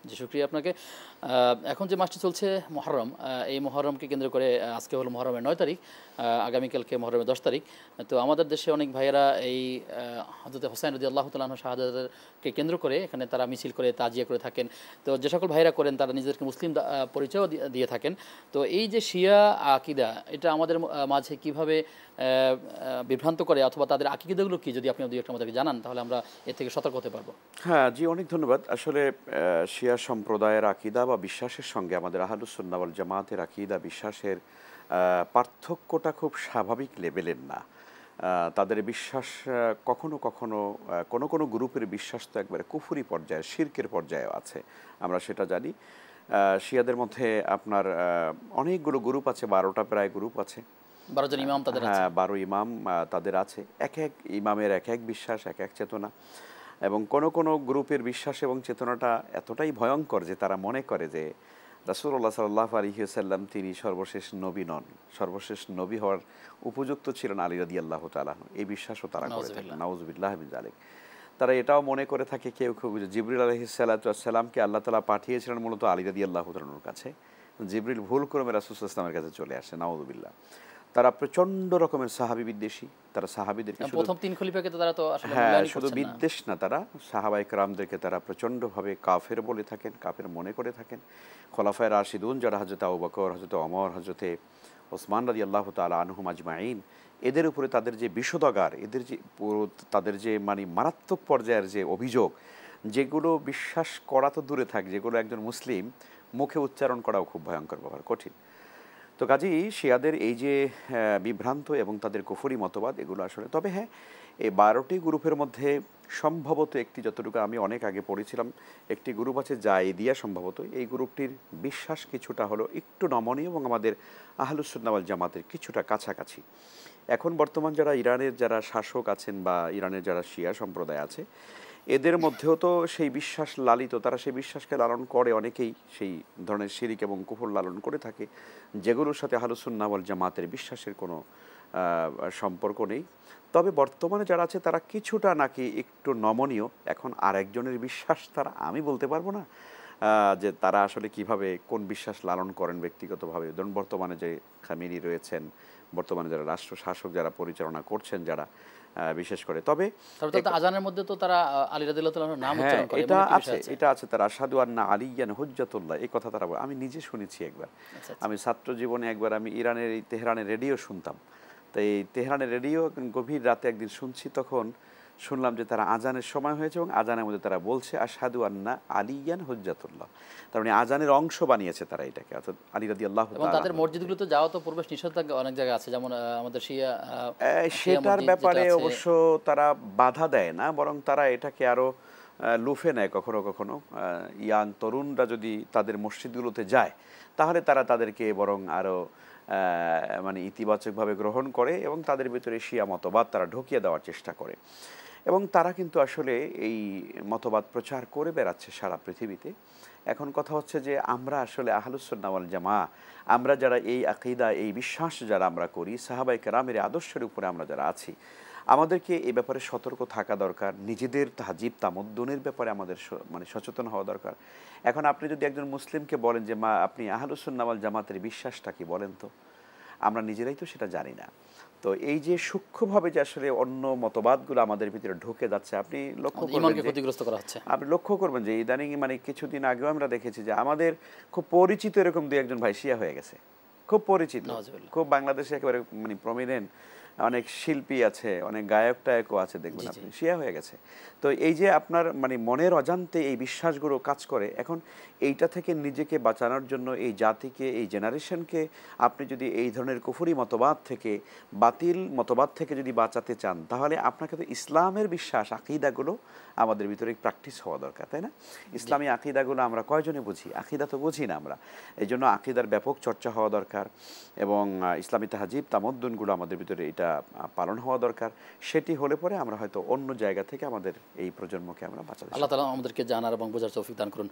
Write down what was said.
জি, শুকরিয়া আপনাকে। এখন যে মাসটি চলছে মুহররম, এই মুহররমকে কেন্দ্র করে আজকে হলো মুহররমের ৯ তারিখ, আগামীকালকে মুহররমের ১০ তারিখ। তো আমাদের দেশে অনেক ভাইয়েরা এই হযরত হোসাইন রাদিয়াল্লাহু তাআলা আনহু শাহাদাতকে কেন্দ্র করে এখানে তারা মিছিল করে তাজিয়া করে থাকেন। তো যে সকল ভাইয়েরা করেন তারা নিজেদেরকে মুসলিম পরিচয়ও দিয়ে থাকেন। তো এই যে শিয়া আকীদা, এটা আমাদের মাঝে কিভাবে বিভ্রান্ত করে অথবা তাদের আকীদাগুলো কি, যদি আপনি দুই একটা আমাদেরকে জানান তাহলে আমরা এর থেকে সতর্ক হতে পারবো। হ্যাঁ, জি অনেক ধন্যবাদ। আসলে শিয়া সম্প্রদায়ের আকীদা বা বিশ্বাসের সঙ্গে আমাদের আহলুস সুন্নাহ ওয়াল জামাতের আকীদা বিশ্বাসের পার্থক্যটা খুব স্বাভাবিক লেভেলের না। তাদের বিশ্বাস কখনো, কখনো কোনো গ্রুপের বিশ্বাস তো একবারে কুফরি পর্যায়ে, শিরকের পর্যায়েও আছে। আমরা সেটা জানি। শিয়াদের মধ্যে আপনার অনেকগুলো গ্রুপ আছে, ১২টা প্রায় গ্রুপ আছে। ১২ জন ইমাম তাদের আছে। হ্যাঁ, ১২ ইমাম তাদের আছে। একেক ইমামের একেক বিশ্বাস, একেক চেতনা। এবং কোনো গ্রুপের বিশ্বাস এবং চেতনাটা এতটাই ভয়ঙ্কর যে তারা মনে করে যে রাসূলুল্লাহ সাল্লাল্লাহু আলাইহি ওয়াসাল্লাম তিনি সর্বশেষ নবী নন। সর্বশেষ নবী হওয়ার উপযুক্ত ছিলেন আলী রাদিয়াল্লাহু তাআলা আনহু। এই বিশ্বাসও তারা করে থাকে। নাউযুবিল্লাহ। নাউযুবিল্লাহি মিন যালিক। তারা এটাও মনে করে থাকে কেউ জিবরিল আলাইহিস সালাতু ওয়াস সালামকে আল্লাহ তাআলা পাঠিয়েছিলেন মূলত আলী রাদিয়াল্লাহু তাআলা আনহুর কাছে। জিবরিল ভুলক্রমে রাসূল সাল্লাল্লাহু আলাইহি ওয়াসাল্লামের কাছে চলে আসে। নাউযুবিল্লাহ। তারা প্রচণ্ড রকমের সাহাবী বিদ্বেষী। তারা সাহাবীদেরকে শুধু প্রথম ৩ খলিফাকে তো তারা তো আসলে হ্যাঁ, মূল্যায়নই শুধু করছেন না। বিদ্বেষ না, তারা সাহাবায়ে কেরামদেরকে তারা প্রচণ্ডভাবে কাফের বলে থাকেন, কাফের মনে করে থাকেন। খোলাফায়ে রাশিদুন যারা হযরত আবু বকর, হযরত ওমর, হযরতে ওসমান রাদিয়াল্লাহু তাআলা আনহুম আজমাইন, এদের উপরে তাদের যে বিষোদগার, এদের যে পুরো তাদের যে মানে মারাত্মক পর্যায়ের যে অভিযোগ, যেগুলো বিশ্বাস করা তো দূরে থাক, যেগুলো একজন মুসলিম মুখে উচ্চারণ করাও খুব ভয়ঙ্কর ব্যাপার, কঠিন। তো কাজেই শিয়াদের এই যে বিভ্রান্ত এবং তাদের কুফরি মতবাদ, এগুলো আসলে, তবে হ্যাঁ, এই ১২টি গ্রুপের মধ্যে সম্ভবত একটি, যতটুকু আমি অনেক আগে পড়েছিলাম, একটি গ্রুপ আছে জায়েদিয়া সম্ভবত। এই গ্রুপটির বিশ্বাস কিছুটা হলো একটু নমনীয় এবং আমাদের আহলুস সুন্নাহ ওয়াল জামাতের কিছুটা কাছাকাছি। এখন বর্তমান যারা ইরানের যারা শাসক আছেন বা ইরানের যারা শিয়া সম্প্রদায় আছে, এদের মধ্যেও তো সেই বিশ্বাস লালিত, তারা সেই বিশ্বাসকে লালন করে, অনেকেই সেই ধরনের শিরিক এবং কুফর লালন করে থাকে, যেগুলোর সাথে আহলুস সুন্নাহ ওয়াল জামাতের বিশ্বাসের কোনো সম্পর্ক নেই। তবে বর্তমানে যারা আছে তারা কিছুটা নাকি একটু নমনীয়। এখন আরেকজনের বিশ্বাস তারা আমি বলতে পারবো না যে তারা আসলে কিভাবে কোন বিশ্বাস লালন করেন ব্যক্তিগতভাবে। ধরুন বর্তমানে যে খামেনি রয়েছেন, বর্তমানে যারা রাষ্ট্র শাসক যারা পরিচালনা করছেন যারা, বিশেষ করে, তবে তারপর তো আজানের মধ্যে তো তারা আলী রাদিয়াল্লাহু তাআলার নাম হ্যাঁ, উচ্চারণ করে, এমন এটা একটি আছে, বিষয় আছে। এটা আছে। তারা আশহাদু আন্না আলিয়ান হুজ্জাতুল্লাহ, এই কথা তারা বলে। আমি নিজে শুনেছি একবার। আচ্ছা, আচ্ছা। আমি ছাত্র জীবনে একবার আমি ইরানের এই তেহরানের রেডিও শুনতাম। তো এই তেহরানের রেডিও গভীর রাতে একদিন শুনছি, তখন শুনলাম যে তারা আজানের সময় হয়েছে এবং আজানের মধ্যে তারা বলছে আশহাদু আন্না আলিয়ান হুজ্জাতুল্লাহ। তার মানে আজানের অংশ বানিয়েছে তারা এটাকে, অর্থাৎ আলী রাদিয়াল্লাহু এবং তাআলা তাদের আনহু। মসজিদগুলোতে যাওয়া তো প্রবেশ নিষেধাজ্ঞা অনেক জায়গায় আছে, যেমন আমাদের শিয়া শিয়া সেটার মসজিদ যেটা ব্যাপারে আছে। অবশ্য তারা বাধা দেয় না, বরং তারা এটাকে আরো লুফে নেয় কখনো কখনো। ইয়াং তরুণরা যদি তাদের মসজিদগুলোতে যায়, তাহলে তারা তাদেরকে বরং আরো মানে ইতিবাচকভাবে গ্রহণ করে এবং তাদের ভিতরে শিয়া মতবাদ তারা ঢুকিয়ে দেওয়ার চেষ্টা করে। এবং তারা কিন্তু আসলে এই মতবাদ প্রচার করে বেড়াচ্ছে সারা পৃথিবীতে। এখন কথা হচ্ছে যে আমরা আসলে আহলুস সুন্নাহ ওয়াল জামাআহ, আমরা যারা এই আকীদা, এই বিশ্বাস যারা আমরা করি, সাহাবায়ে কেরামের আদর্শের উপরে আমরা যারা আছি, আমাদেরকে এই ব্যাপারে সতর্ক থাকা দরকার। নিজেদের তাহজিব তামাদ্দুনের ব্যাপারে আমাদের মানে সচেতন হওয়া দরকার। এখন আপনি যদি একজন মুসলিমকে বলেন যে আপনি আহলুস সুন্নাহ ওয়াল জামাতের বিশ্বাসটা কি বলেন তো, আমরা নিজেরাই তো সেটা জানি না। তো এই যে সূক্ষ্মভাবে যে আসলে অন্য মতবাদগুলো আমাদের ভিতরে ঢুকে যাচ্ছে, আপনি লক্ষ্য আমাদের করবেন ইমানকে যে, ক্ষতিগ্রস্ত করা হচ্ছে। আপনি লক্ষ্য করবেন যে ইদানিং মানে কিছুদিন আগেও আমরা দেখেছি যে আমাদের খুব পরিচিত এরকম দু একজন ভাই শিয়া হয়ে গেছে, খুব পরিচিত, নাউজুবিল্লাহ। খুব বাংলাদেশে একেবারে মানে প্রমিনেন্ট অনেক শিল্পী আছে, অনেক গায়ক টায়কও আছে, দেখবেন জি, জি। আপনি শিয়া হয়ে গেছে। তো এই যে আপনার মানে মনের অজান্তে এই বিশ্বাসগুলো কাজ করে, এখন এইটা থেকে নিজেকে বাঁচানোর জন্য এই জাতিকে, এই জেনারেশনকে আপনি যদি এই ধরনের কুফরি মতবাদ থেকে, বাতিল মতবাদ থেকে যদি বাঁচাতে চান, তাহলে আপনাকে তো ইসলামের বিশ্বাস আকীদাগুলো আমাদের ভিতরে প্র্যাকটিস হওয়া দরকার, তাই না? ইসলামী আকীদাগুলো আমরা কয়জনে বুঝি? আকীদা তো বুঝি না আমরা। এই জন্য আকীদার ব্যাপক চর্চা হওয়া দরকার এবং ইসলামী তাহজিব তামাদ্দুনগুলো আমাদের ভিতরে এটা পালন হওয়া দরকার। সেটি হলে পরে আমরা হয়তো অন্য জায়গা থেকে আমাদের এই প্রজন্মকে আমরা বাঁচাতে আল্লাহ সক্ষম। তাআলা আমাদেরকে জানার এবং বোঝার তৌফিক দান করুন।